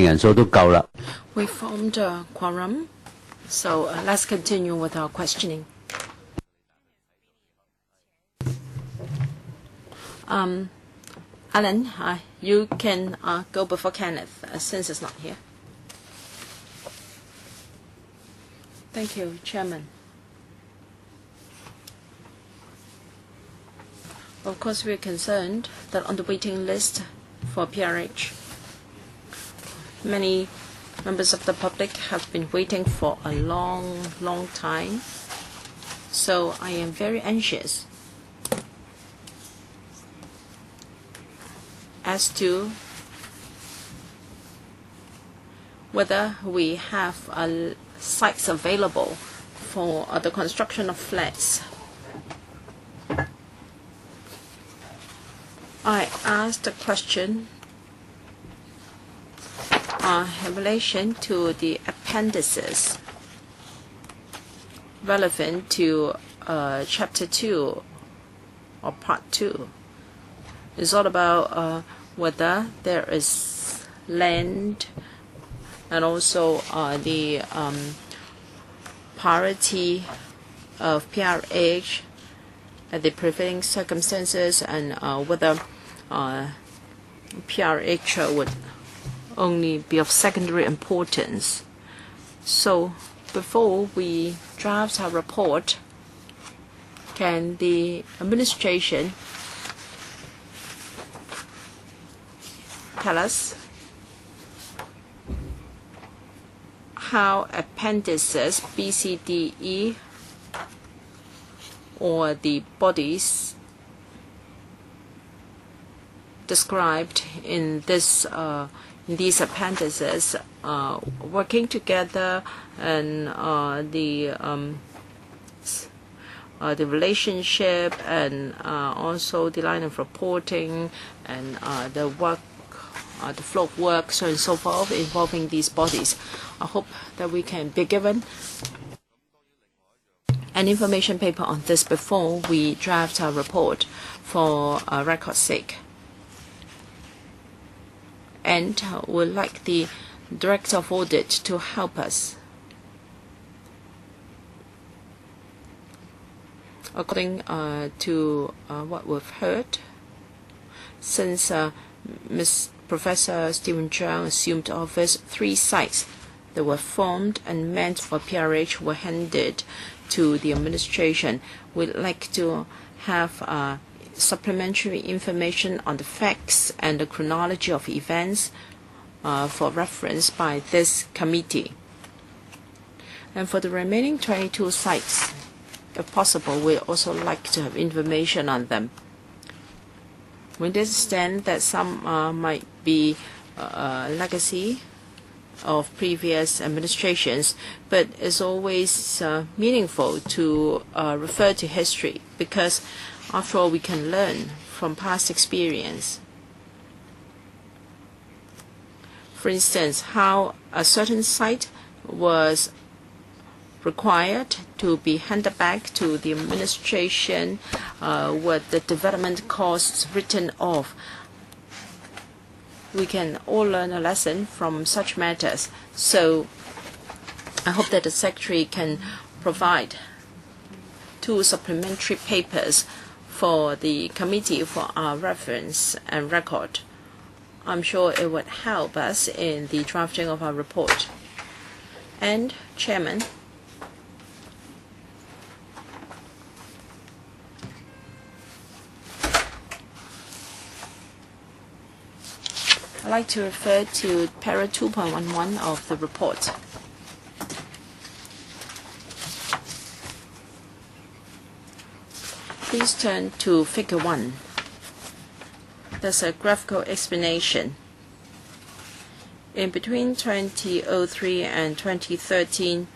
人數都夠啦。We formed a quorum, so let's continue with our questioning. Alan, you can go before Kenneth since it's not here. Thank you, Chairman. Of course, we are concerned that on the waiting list for PRH, many members of the public have been waiting for a long time. So I am very anxious as to whether we have sites available for the construction of flats. I asked a question in relation to the appendices relevant to Chapter 2 or Part 2. It's all about whether there is land and also the priority of PRH at the prevailing circumstances, and whether PRH would only be of secondary importance. So before we draft our report, can the administration tell us how appendices B, C, D, E, or the bodies described in these appendices working together, and the relationship, and also the line of reporting, and the work, the flow of work, so on and so forth, involving these bodies. I hope that we can be given an information paper on this before we draft our report for record's sake. And would like the Director of Audit to help us. According to what we've heard, since Professor Stephen Zhang assumed office, 3 sites that were formed and meant for PRH were handed to the administration. We'd like to have supplementary information on the facts and the chronology of events for reference by this committee. And for the remaining 22 sites, if possible, we also like to have information on them. We understand that some might be legacy of previous administrations, but it's always meaningful to refer to history, because after all, we can learn from past experience. For instance, how a certain site was required to be handed back to the administration with the development costs written off. We can all learn a lesson from such matters. So I hope that the Secretary can provide 2 supplementary papers for the committee for our reference and record. I'm sure it would help us in the drafting of our report. And Chairman, I'd like to refer to para 2.11 of the report. Please turn to Figure 1. There's a graphical explanation. In between 2003 and 2013,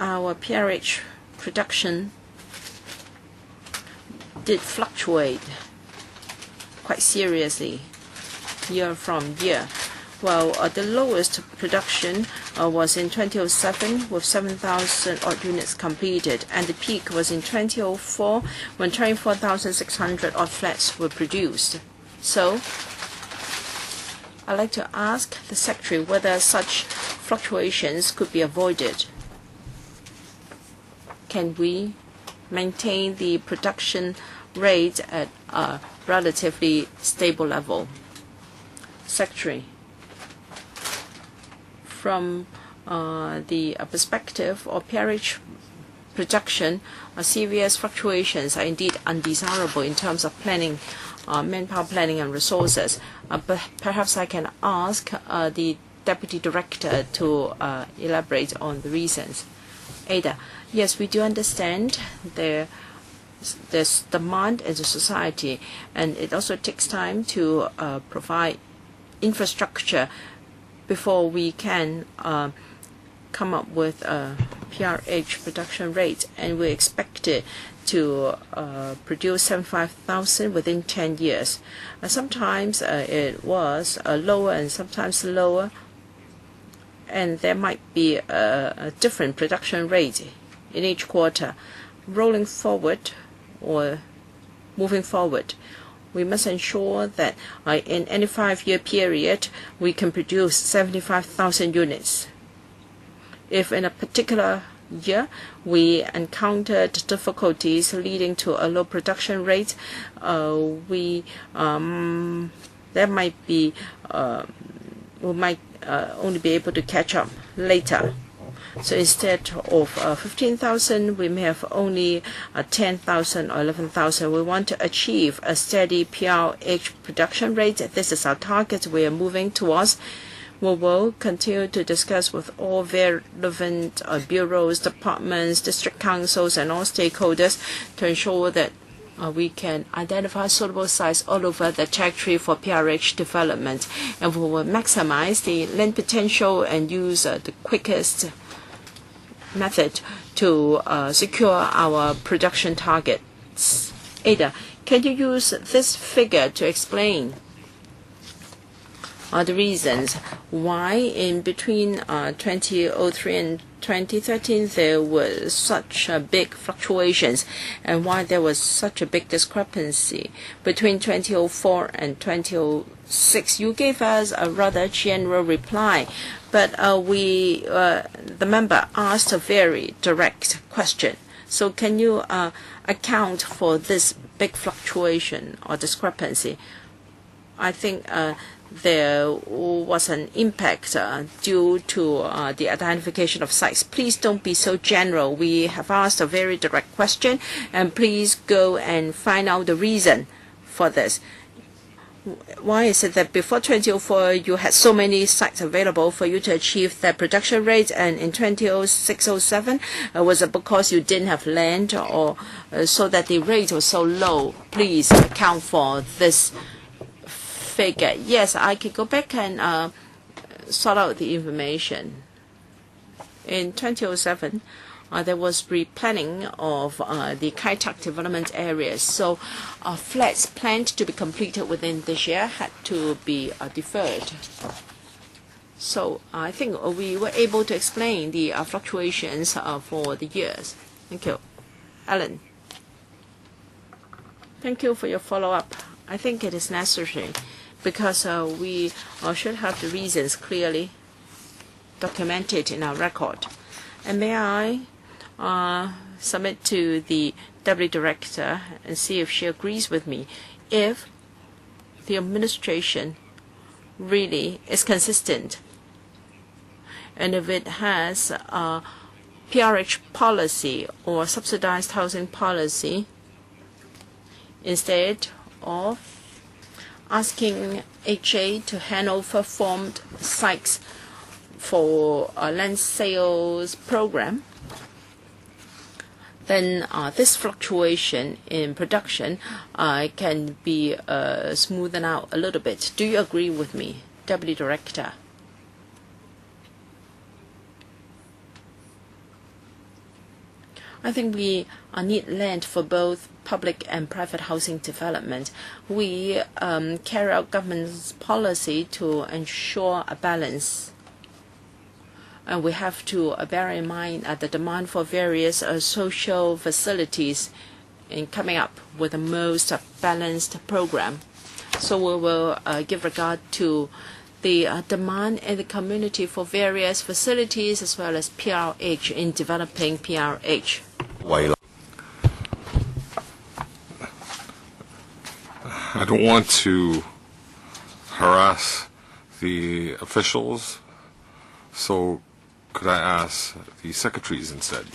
our PRH production did fluctuate quite seriously year from year. Well, the lowest production was in 2007 with 7,000 odd units completed, and the peak was in 2004 when 24,600 odd flats were produced. So I'd like to ask the Secretary whether such fluctuations could be avoided. Can we maintain the production rate at a relatively stable level? Secretary, from the perspective of peerage production, serious fluctuations are indeed undesirable in terms of planning, manpower planning and resources. But perhaps I can ask the Deputy Director to elaborate on the reasons. Ada, yes, we do understand there's demand in the society, and it also takes time to provide infrastructure before we can come up with a PRH production rate, and we expect it to produce 75,000 within 10 years. Sometimes it was lower and sometimes lower, and there might be a different production rate in each quarter. Rolling forward or moving forward, we must ensure that in any 5-year period we can produce 75,000 units. If in a particular year we encountered difficulties leading to a low production rate, there might be we might only be able to catch up later. So instead of 15,000, we may have only 10,000 or 11,000. We want to achieve a steady PRH production rate. This is our target we are moving towards. We will continue to discuss with all relevant bureaus, departments, district councils, and all stakeholders to ensure that we can identify suitable sites all over the territory for PRH development, and we will maximize the land potential and use the quickest method to secure our production targets. Ada, can you use this figure to explain the reasons why in between 2003 and 2013 there was such big fluctuations, and why there was such a big discrepancy between 2004 and 2006? You gave us a rather general reply, but the member asked a very direct question. So can you account for this big fluctuation or discrepancy? I think there was an impact due to the identification of sites. Please don't be so general. We have asked a very direct question, and please go and find out the reason for this. Why is it that before 2004 you had so many sites available for you to achieve that production rate, and in 2006-07 was it because you didn't have land, or so that the rate was so low? Please account for this figure. Yes, I can go back and sort out the information. In 2007, there was replanning of the Kai Tak development areas. So flats planned to be completed within this year had to be deferred. So I think we were able to explain the fluctuations for the years. Thank you. Alan. Thank you for your follow-up. I think it is necessary because we should have the reasons clearly documented in our record. And may I submit to the Deputy Director and see if she agrees with me. If the administration really is consistent, and if it has a PRH policy or subsidized housing policy, instead of asking HA to hand over formed sites for a land sales program, then this fluctuation in production can be smoothened out a little bit. Do you agree with me, Deputy Director? I think we need land for both public and private housing development. We carry out government's policy to ensure a balance. And we have to bear in mind the demand for various social facilities in coming up with the most balanced program. So we will give regard to the demand in the community for various facilities as well as PRH in developing PRH. I don't want to harass the officials, so could I ask the secretaries instead?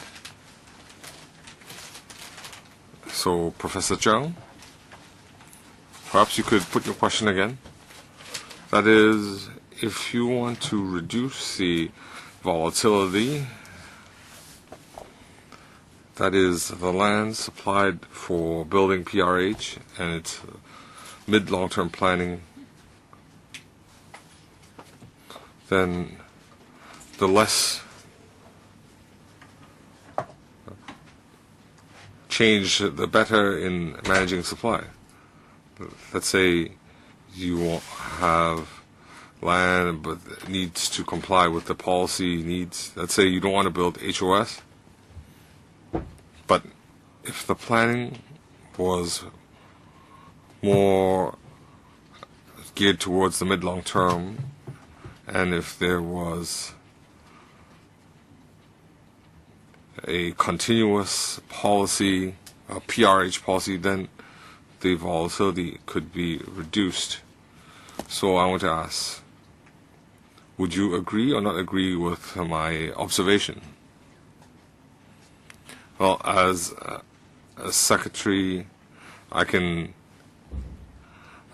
So, Professor Zhang, perhaps you could put your question again. That is, if you want to reduce the volatility, that is, the land supplied for building PRH and its mid-long-term planning, then the less change, the better in managing supply. Let's say you have land but needs to comply with the policy needs. Let's say you don't want to build HOS, but if the planning was more geared towards the mid-long term, and if there was a continuous policy, a PRH policy, then the volatility could be reduced. So I want to ask, would you agree or not agree with my observation? Well, as a secretary, I can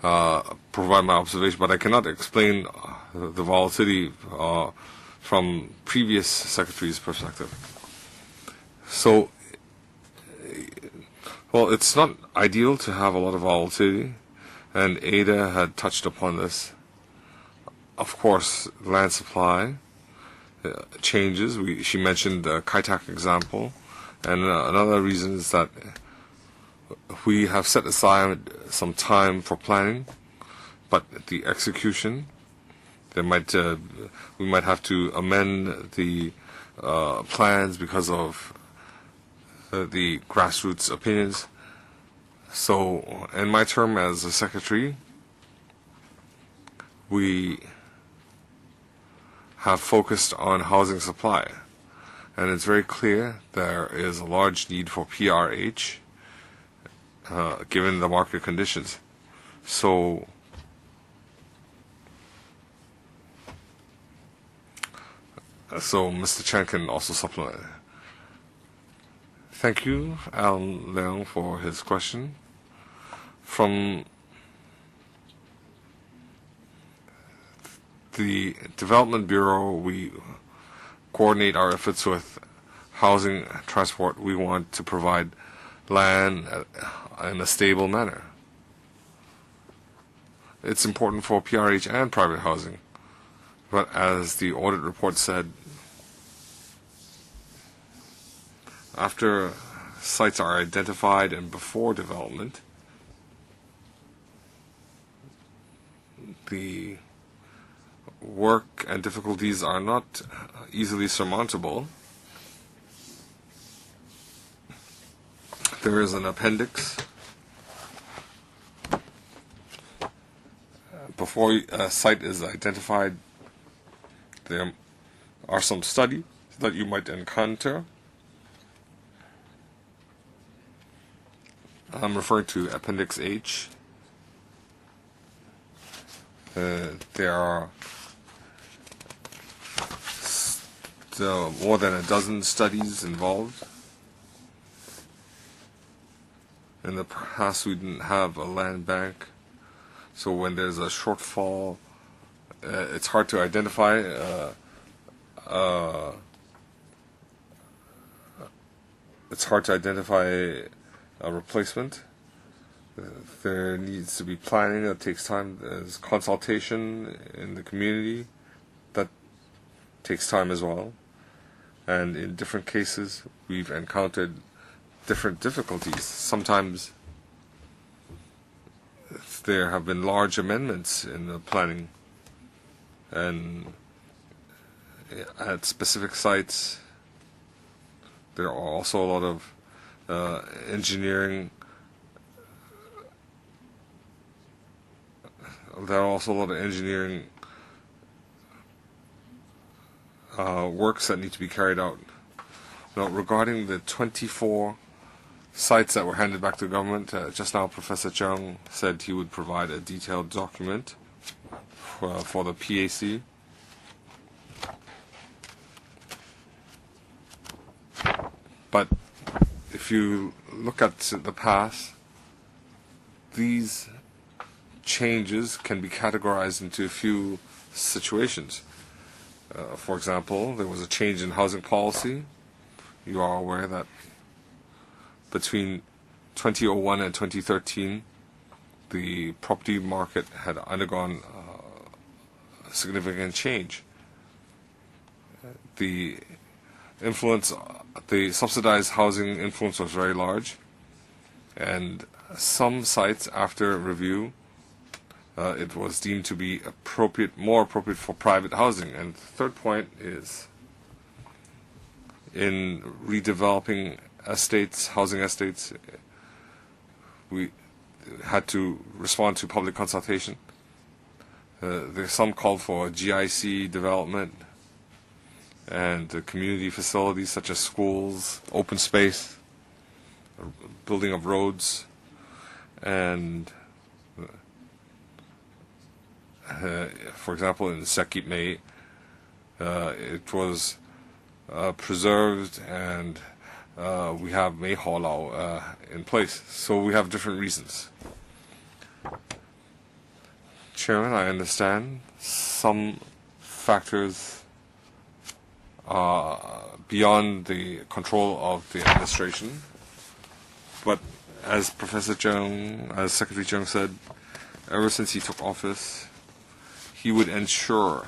provide my observation, but I cannot explain the volatility from previous secretaries' perspective. So, well, it's not ideal to have a lot of volatility, and Ada had touched upon this. Of course, land supply changes. She mentioned the Kai Tak example, and another reason is that we have set aside some time for planning, but the execution, we might have to amend the plans because of the grassroots opinions. So, in my term as a secretary, we have focused on housing supply, and it's very clear there is a large need for PRH given the market conditions. So, Mr. Chen can also supplement. Thank you, Alan Leung, for his question. From the Development Bureau, we coordinate our efforts with housing transport. We want to provide land in a stable manner. It's important for PRH and private housing. But as the audit report said, after sites are identified and before development, the work and difficulties are not easily surmountable. There is an appendix. Before a site is identified, there are some studies that you might encounter. I'm referring to Appendix H. There are more than a dozen studies involved. In the past, we didn't have a land bank, so when there's a shortfall, it's hard to identify. It's hard to identify a replacement. There needs to be planning that takes time. There's consultation in the community that takes time as well. And in different cases, we've encountered different difficulties. Sometimes there have been large amendments in the planning, and at specific sites there are also a lot of engineering. There are also a lot of engineering works that need to be carried out. Now, regarding the 24 sites that were handed back to government, just now Professor Chung said he would provide a detailed document for the PAC. But if you look at the past, these changes can be categorized into a few situations. For example, there was a change in housing policy. You are aware that between 2001 and 2013, the property market had undergone a significant change. The subsidized housing influence was very large, and some sites, after review, it was deemed to be more appropriate for private housing. And the third point is, in redeveloping housing estates, we had to respond to public consultation. There's some called for GIC development and community facilities such as schools, open space, building of roads, and for example, in Sekip Mei, it was preserved, and we have Mei Ho in place. So we have different reasons. Chairman, I understand some factors beyond the control of the administration, but as Secretary Chung said, ever since he took office, he would ensure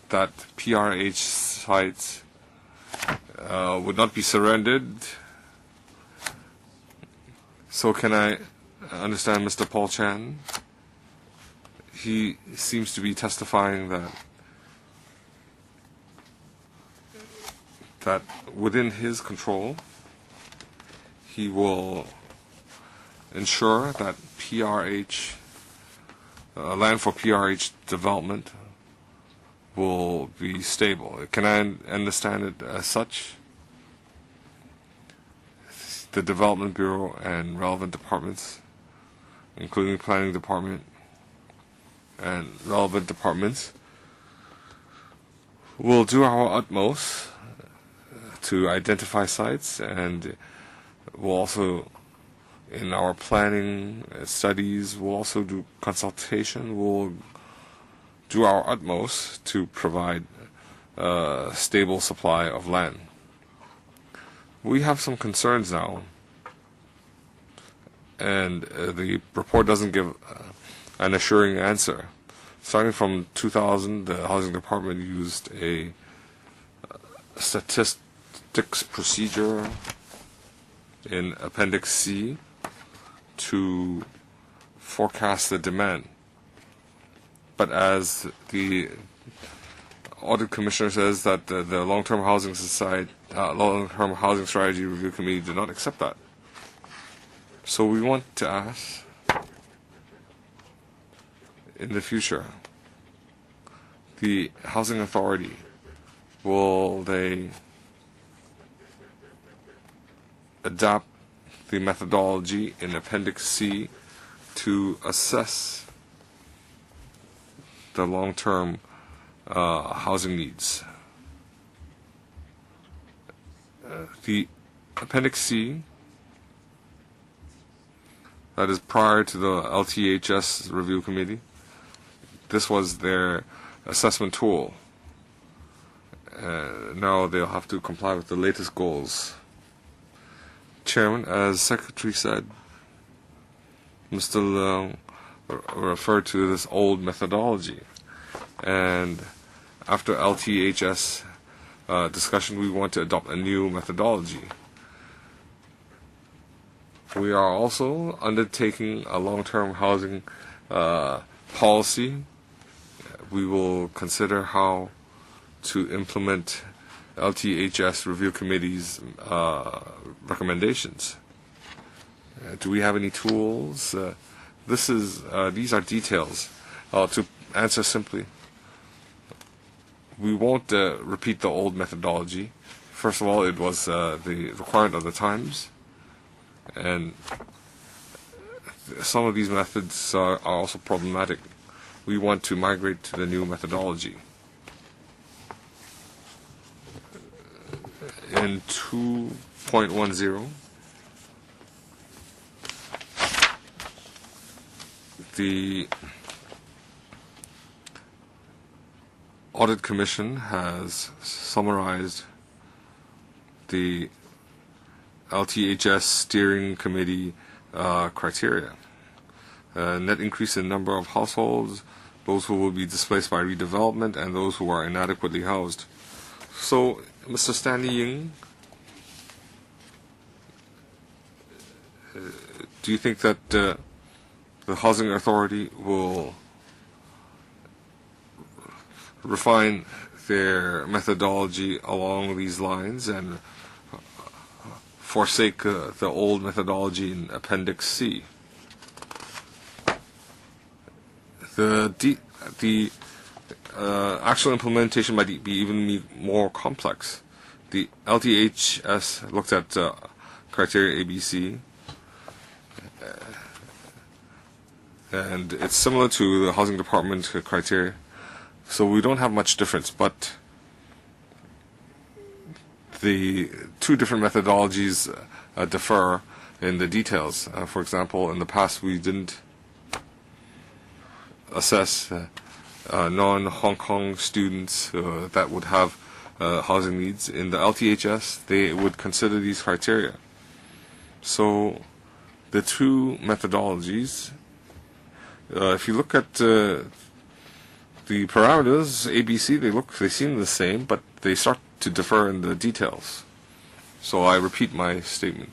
that PRH sites would not be surrendered. So can I understand Mr. Paul Chan? He seems to be testifying that within his control, he will ensure that PRH, land for PRH development will be stable. Can I understand it as such? The Development Bureau and relevant departments, including the Planning Department and relevant departments, will do our utmost to identify sites, and we'll also, in our planning studies, we'll also do consultation. We'll do our utmost to provide a stable supply of land. We have some concerns now, and the report doesn't give an assuring answer. Starting from 2000, the Housing Department used a statistics procedure in Appendix C to forecast the demand. But as the Audit Commissioner says, that the Long-Term Housing Strategy Review Committee did not accept that. So we want to ask, in the future, the Housing Authority, will they adapt the methodology in Appendix C to assess the long-term housing needs? The Appendix C, that is prior to the LTHS Review Committee, this was their assessment tool. Now they'll have to comply with the latest goals. Chairman, as Secretary said, Mr. Leung referred to this old methodology, and after LTHS discussion, we want to adopt a new methodology. We are also undertaking a long-term housing policy. We will consider how to implement LTHS Review Committee's recommendations. Do we have any tools? These are details. To answer simply, we won't repeat the old methodology. First of all, it was the requirement of the times, and some of these methods are also problematic. We want to migrate to the new methodology. In 2.10, the Audit Commission has summarized the LTHS Steering Committee criteria. Net increase in number of households, those who will be displaced by redevelopment, and those who are inadequately housed. So, Mr. Stanley Ying, do you think that the Housing Authority will refine their methodology along these lines and forsake the old methodology in Appendix C? The actual implementation might be even more complex. The LTHS looked at criteria ABC, and it's similar to the Housing Department criteria, so we don't have much difference, but the two different methodologies differ in the details. For example, in the past we didn't assess non-Hong Kong students that would have housing needs. In the LTHS, they would consider these criteria. So the two methodologies, if you look at the parameters, ABC, they seem the same, but they start to differ in the details. So I repeat my statement.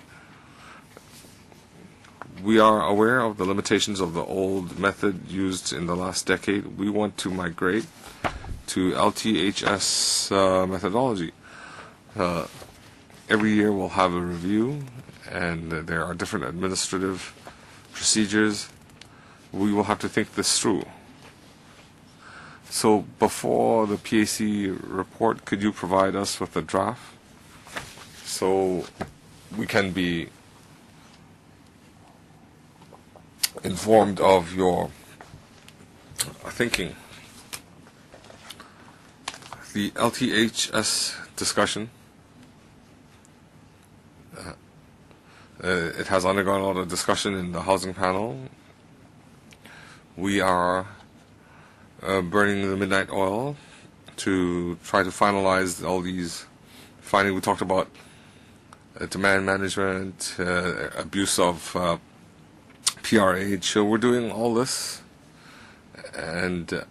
We are aware of the limitations of the old method used in the last decade. We want to migrate to LTHS methodology. Every year we'll have a review, and there are different administrative procedures. We will have to think this through. So before the PAC report, could you provide us with a draft so we can be informed of your thinking? The LTHS discussion, it has undergone a lot of discussion in the housing panel. We are burning the midnight oil to try to finalize all these findings. We talked about demand management, abuse of PRH. So we're doing all this, and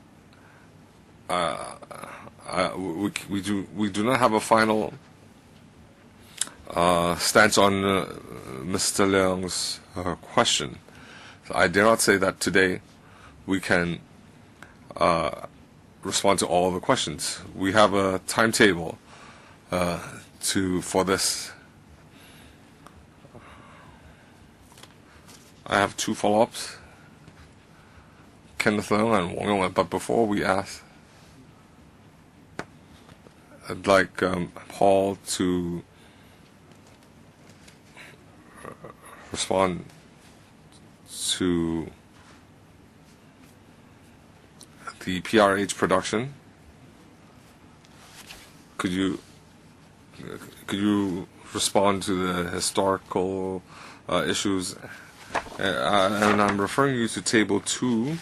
we do not have a final stance on Mr. Leung's question. So I dare not say that today we can respond to all the questions. We have a timetable for this. I have two follow-ups, Kenneth Leung and Wong Yong. But before we ask, I'd like Paul to respond to the PRH production. Could you respond to the historical issues? And I'm referring you to Table 2.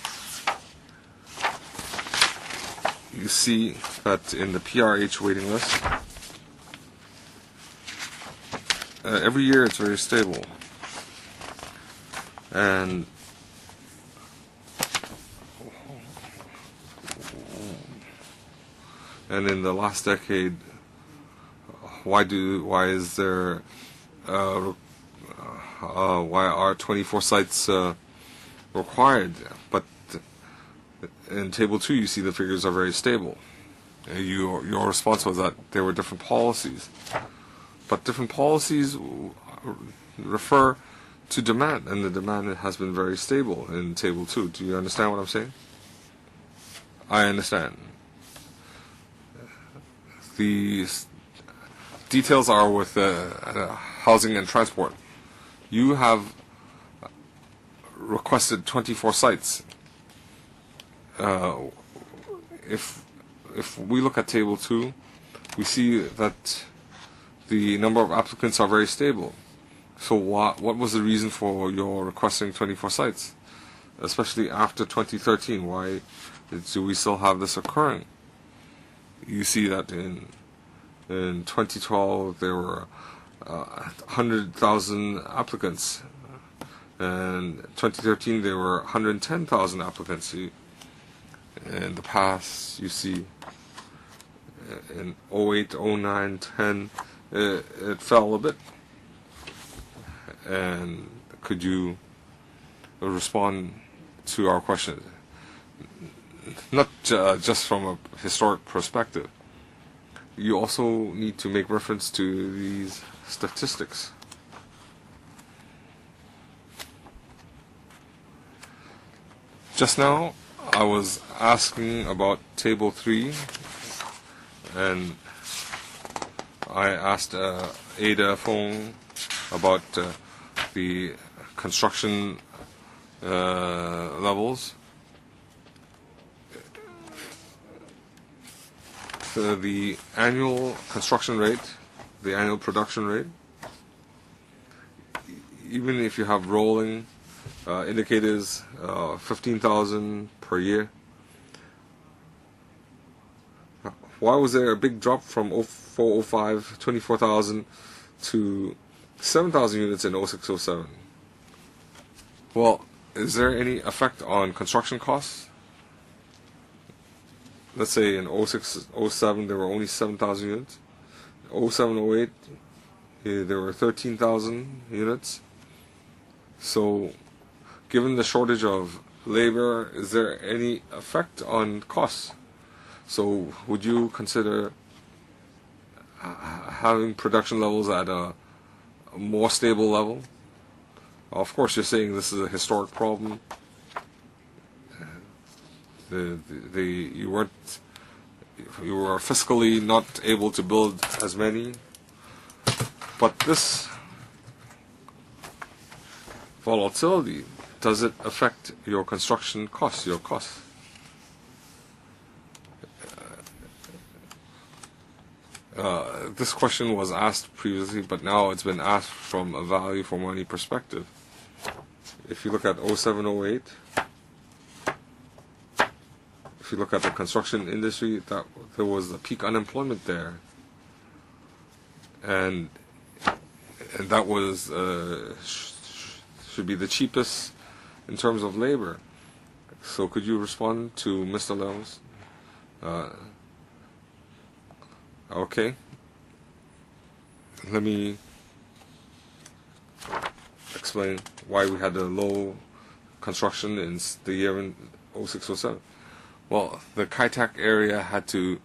You see that in the PRH waiting list, every year it's very stable. And in the last decade, why are 24 sites required? But in Table 2, you see the figures are very stable. Your response was that there were different policies, but different policies refer to demand, and the demand has been very stable in Table 2. Do you understand what I'm saying? I understand. the details are with housing and transport. You have requested 24 sites. If we look at Table 2, we see that the number of applicants are very stable. So what was the reason for your requesting 24 sites? Especially after 2013, why do we still have this occurring? You see that in 2012 there were 100,000 applicants, and 2013 there were 110,000 applicants. In the past, you see in 08, 09, 10, it fell a bit. And could you respond to our question? Not just from a historic perspective. You also need to make reference to these statistics. Just now, I was asking about Table 3, and I asked Ada Fong about the construction levels. The annual construction rate, the annual production rate, even if you have rolling indicators, 15,000 per year. Why was there a big drop from 0405, 24,000 to 7,000 units in 0607? Well, is there any effect on construction costs? Let's say in 0607 there were only 7,000 units. 0708 there were 13,000 units. So, given the shortage of labor, is there any effect on costs? So, would you consider having production levels at a more stable level? Of course, you're saying this is a historic problem. You were fiscally not able to build as many, but this volatility, does it affect your construction costs, your costs? This question was asked previously, but now it's been asked from a value for money perspective. If you look at 0708, if you look at the construction industry, that there was a peak unemployment there, and that was should be the cheapest in terms of labor. So could you respond to Mr. Leo's? Okay. Let me explain why we had a low construction in the year in 0607. Well, the Kai Tak area had to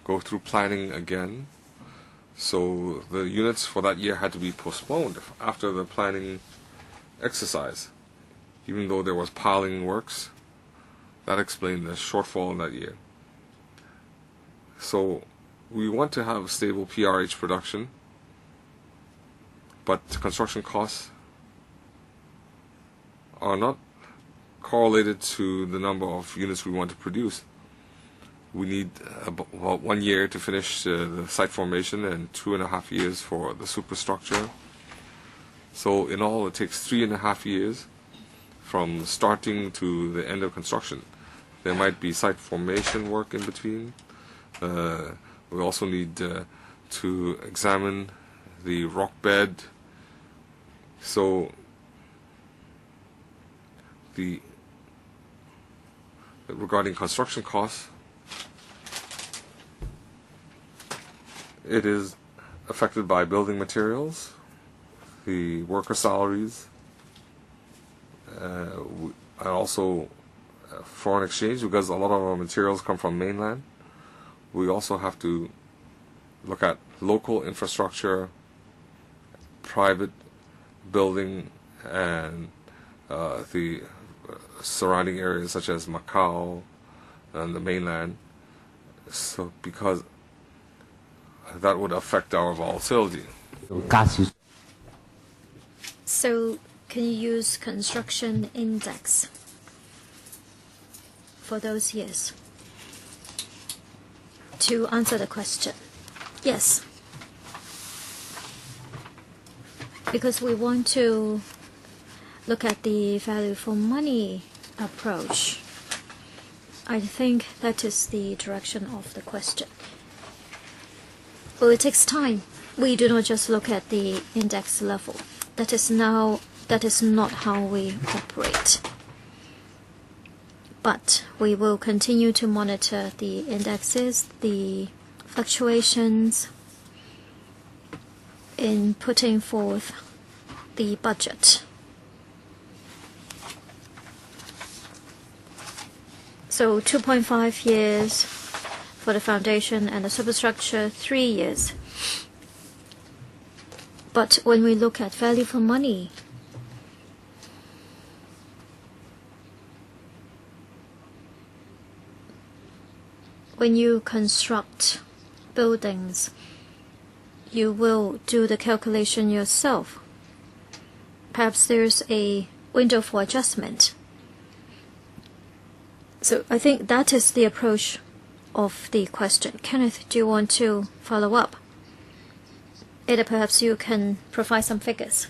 go through planning again, so the units for that year had to be postponed after the planning exercise. Even though there was piling works, that explained the shortfall in that year. So we want to have stable PRH production, but construction costs are not correlated to the number of units we want to produce. We need about 1 year to finish the site formation and 2.5 years for the superstructure. So in all, it takes 3.5 years from starting to the end of construction. There might be site formation work in between. We also need to examine the rock bed. So regarding construction costs, it is affected by building materials, the worker salaries, and also foreign exchange, because a lot of our materials come from mainland. We also have to look at local infrastructure, private building, and the surrounding areas such as Macau and the mainland. So because that would affect our volatility. So can you use construction index for those years to answer the question? Yes. Because we want to look at the value for money approach. I think that is the direction of the question. Well, it takes time. We do not just look at the index level. That is not how we operate. But we will continue to monitor the indexes, the fluctuations in putting forth the budget. So 2.5 years for the foundation and the superstructure, 3 years. But when we look at value for money, when you construct buildings, you will do the calculation yourself. Perhaps there's a window for adjustment. So I think that is the approach of the question. Kenneth, do you want to follow up? Ada, perhaps you can provide some figures.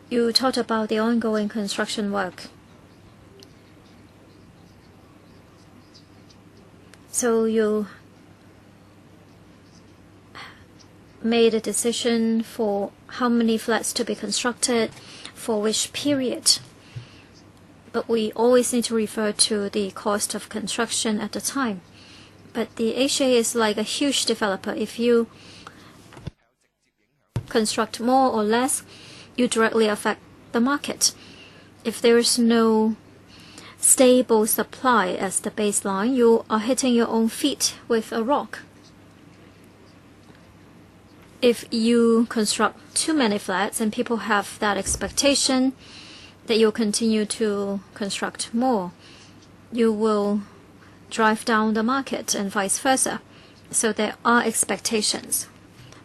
You talked about the ongoing construction work. So you made a decision for how many flats to be constructed, for which period. But we always need to refer to the cost of construction at the time. But the HA is like a huge developer. If you construct more or less, you directly affect the market. If there is no stable supply as the baseline, you are hitting your own feet with a rock. If you construct too many flats and people have that expectation that you'll continue to construct more, you will drive down the market and vice versa. So there are expectations.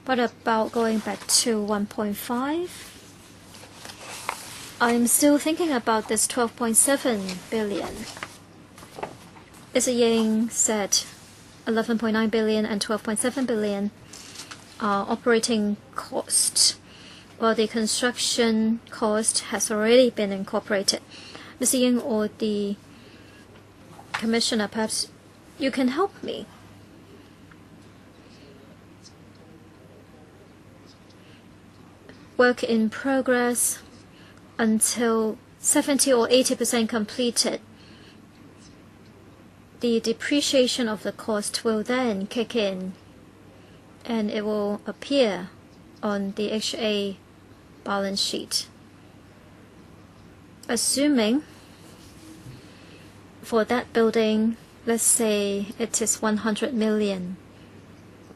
What about going back to 1.5? I'm still thinking about this 12.7 billion. Mr. Ying said 11.9 billion and 12.7 billion are operating costs, while the construction cost has already been incorporated. Mr. Ying or the Commissioner, perhaps you can help me. Work in progress until 70 or 80% completed. The depreciation of the cost will then kick in and it will appear on the HA balance sheet. Assuming for that building, let's say it is 100 million,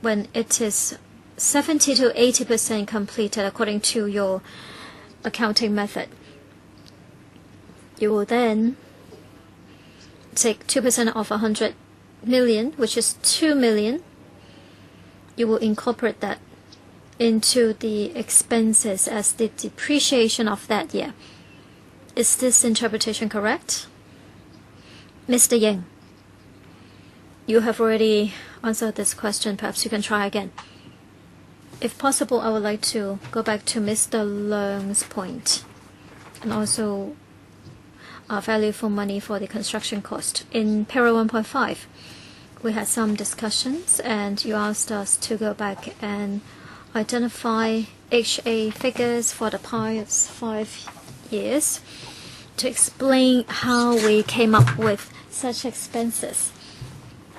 when it is 70 to 80% completed according to your accounting method, you will then take 2% of 100 million, which is 2 million. You will incorporate that into the expenses as the depreciation of that year. Is this interpretation correct? Mr. Yang, you have already answered this question. Perhaps you can try again. If possible, I would like to go back to Mr. Leung's point and also value for money for the construction cost. In Para 1.5, we had some discussions and you asked us to go back and identify HA figures for the past 5 years to explain how we came up with such expenses.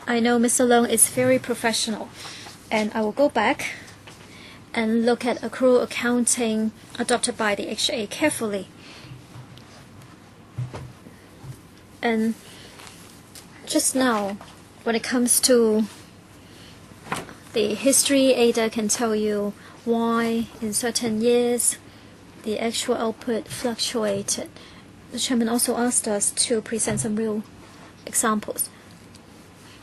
I know Mr. Leung is very professional, and I will go back and look at accrual accounting adopted by the HA carefully. And just now, when it comes to the history, Ada can tell you why in certain years the actual output fluctuated. The chairman also asked us to present some real examples.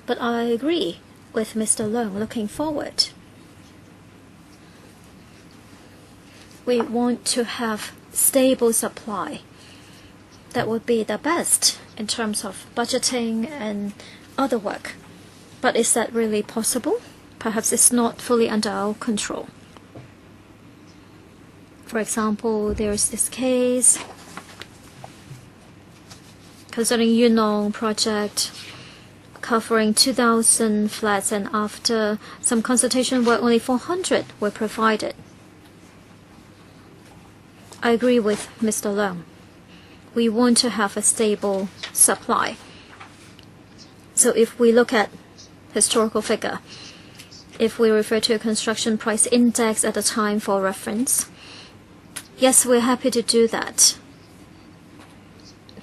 But I agree with Mr. Leung looking forward. We want to have stable supply. That would be the best in terms of budgeting and other work. But is that really possible? Perhaps it's not fully under our control. For example, there is this case concerning Yunong project covering 2,000 flats, and after some consultation work, only 400 were provided. I agree with Mr. Leung. We want to have a stable supply. So if we look at historical figure, if we refer to a construction price index at the time for reference, yes, we're happy to do that.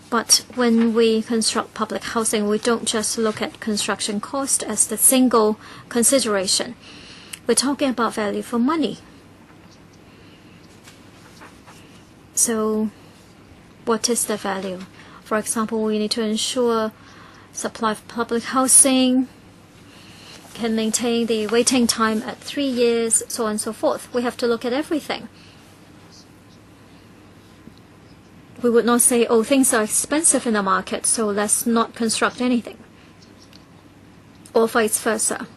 But when we construct public housing, we don't just look at construction cost as the single consideration. We're talking about value for money. So what is the value? For example, we need to ensure supply of public housing can maintain the waiting time at 3 years, so on and so forth. We have to look at everything. We would not say, oh, things are expensive in the market, so let's not construct anything. Or vice versa.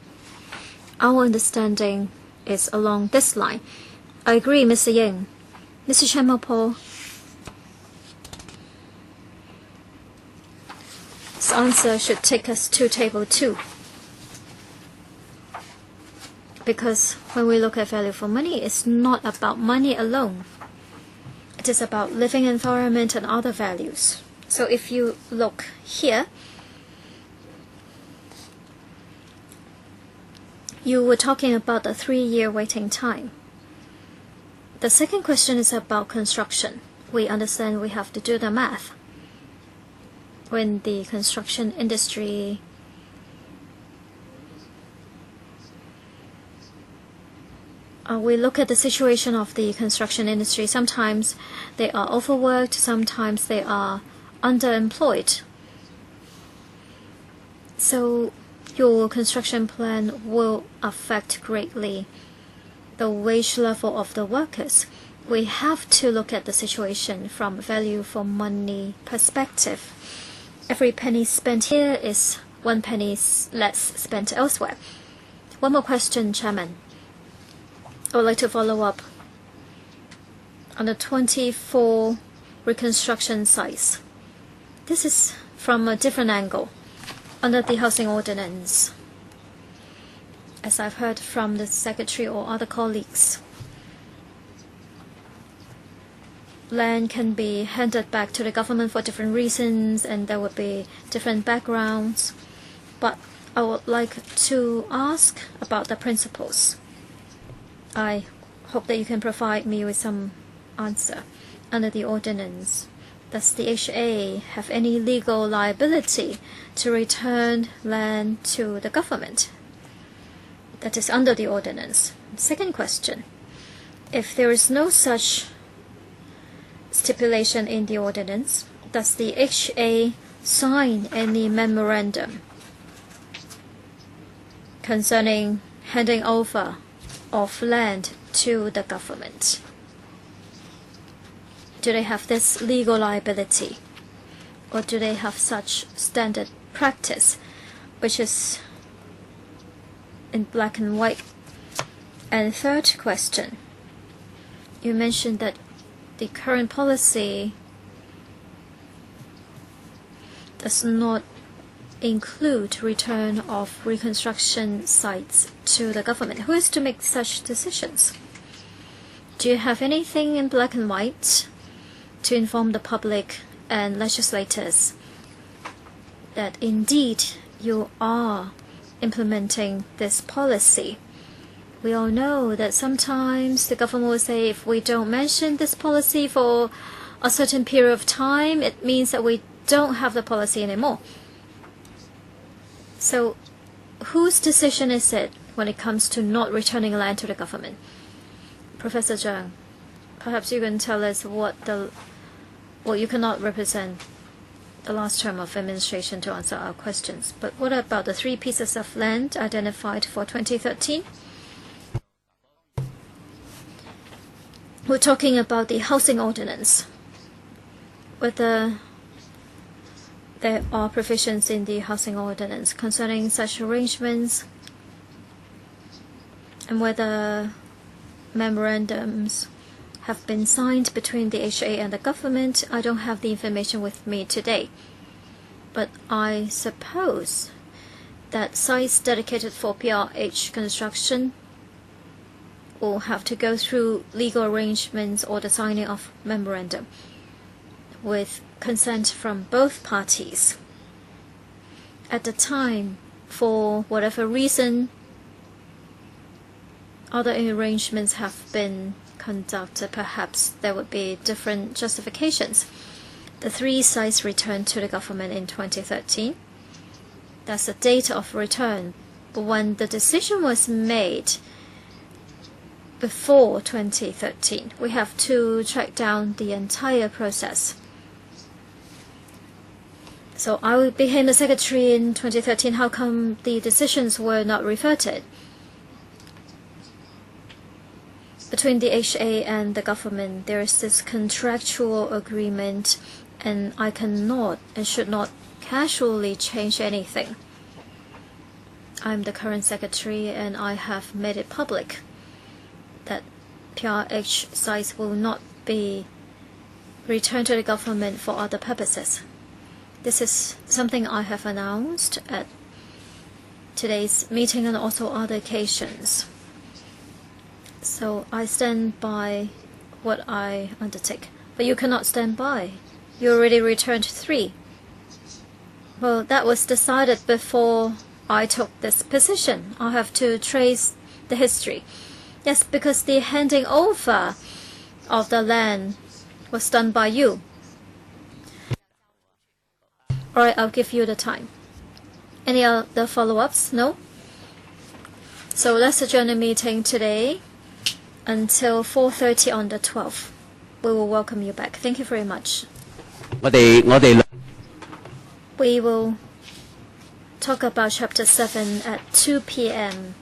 Our understanding is along this line. I agree, Mr. Ying. Mr. Chemopol, this answer should take us to table 2. Because when we look at value for money, it's not about money alone. It is about living environment and other values. So if you look here, you were talking about a 3-year waiting time. The second question is about construction. We understand we have to do the math. When the construction industry we look at the situation of the construction industry. Sometimes they are overworked, sometimes they are underemployed. So your construction plan will affect greatly the wage level of the workers. We have to look at the situation from value for money perspective. Every penny spent here is 1 penny less spent elsewhere. One more question, Chairman. I would like to follow up on the 24 reconstruction sites. This is from a different angle under the housing ordinance. As I've heard from the Secretary or other colleagues, land can be handed back to the government for different reasons, and there would be different backgrounds. But I would like to ask about the principles. I hope that you can provide me with some answer. Under the ordinance, does the HA have any legal liability to return land to the government? That is under the ordinance. Second question, if there is no such stipulation in the ordinance, does the HA sign any memorandum concerning handing over of land to the government? Do they have this legal liability, or do they have such standard practice, which is in black and white? And third question, you mentioned that the current policy does not include return of reconstruction sites to the government. Who is to make such decisions? Do you have anything in black and white to inform the public and legislators that indeed you are implementing this policy? We all know that sometimes the government will say, if we don't mention this policy for a certain period of time, it means that we don't have the policy anymore. So whose decision is it when it comes to not returning land to the government? Professor Zhang, perhaps you can tell us what you cannot represent the last term of administration to answer our questions. But what about the 3 pieces of land identified for 2013? We're talking about the housing ordinance. Whether there are provisions in the housing ordinance concerning such arrangements, and whether memorandums have been signed between the HA and the government. I don't have the information with me today, but I suppose that sites dedicated for PRH construction will have to go through legal arrangements or the signing of memorandum with consent from both parties. At the time, for whatever reason, other arrangements have been conducted. Perhaps there would be different justifications. The 3 sites returned to the government in 2013. That's the date of return. But when the decision was made before 2013, we have to track down the entire process. So I became the secretary in 2013. How come the decisions were not reverted? Between the HA and the government, there is this contractual agreement, and I cannot and should not casually change anything. I'm the current secretary, and I have made it public that PRH sites will not be returned to the government for other purposes. This is something I have announced at today's meeting and also other occasions. So I stand by what I undertake. But you cannot stand by. You already returned 3. Well, that was decided before I took this position. I have to trace the history. Yes, because the handing over of the land was done by you. Alright, I'll give you the time. Any other follow-ups? No? So let's adjourn the meeting today until 4:30 on the 12th. We will welcome you back. Thank you very much. We will talk about Chapter 7 at 2 p.m.